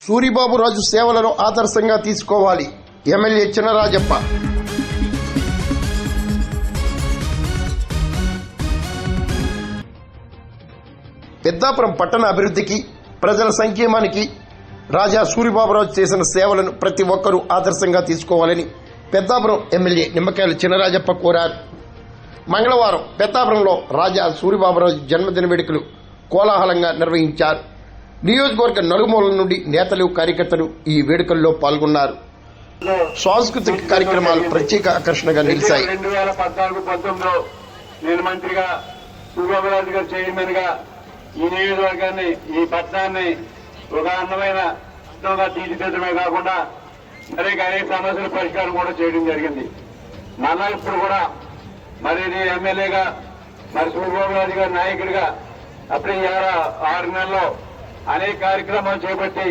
సూరిబాబు రాజు సేవలను ఆదర్శంగా తీసుకోవాలి. ఎమ్మెల్యే చినరాజప్ప. పెద్దాపురం పట్టణ అభివృద్ధికి, ప్రజల సంక్షేమానికి రాజా సూరిబాబురాజు చేసిన సేవలను ప్రతి ఒక్కరూ ఆదర్శంగా తీసుకోవాలని పెద్దాపురం ఎమ్మెల్యే నిమ్మకాయల చినరాజప్ప కోరారు. మంగళవారం పెద్దాపురంలో రాజా సూరిబాబురాజు జన్మదిన వేడుకలు కోలాహలంగా నిర్వహించారు. నియోజకవర్గ నలుమూలల నుండి నేతలు, కార్యకర్తలు ఈ వేడుకల్లో పాల్గొన్నారు. సాంస్కృతిక కార్యక్రమాలు ప్రత్యేక ఆకర్షణగా నిలిచాయి. 2014-19లో నేను మంత్రిగా, సూరిబాబురాజు గారు చైర్మన్ గా ఈ నియోజకవర్గాన్ని, ఈ పట్టణాన్ని ఒక అందమైన తీర్చిదిద్దడమే కాకుండా మరేక అనేక సమస్యల పరిష్కారం కూడా చేయడం జరిగింది. మళ్ళా ఇప్పుడు కూడా మరి నేను ఎమ్మెల్యేగా, మరి సూరిబాబురాజు గారి నాయకుడిగా అప్పుడే 6 నెలల్లో అనేక కార్యక్రమాలు చేపట్టి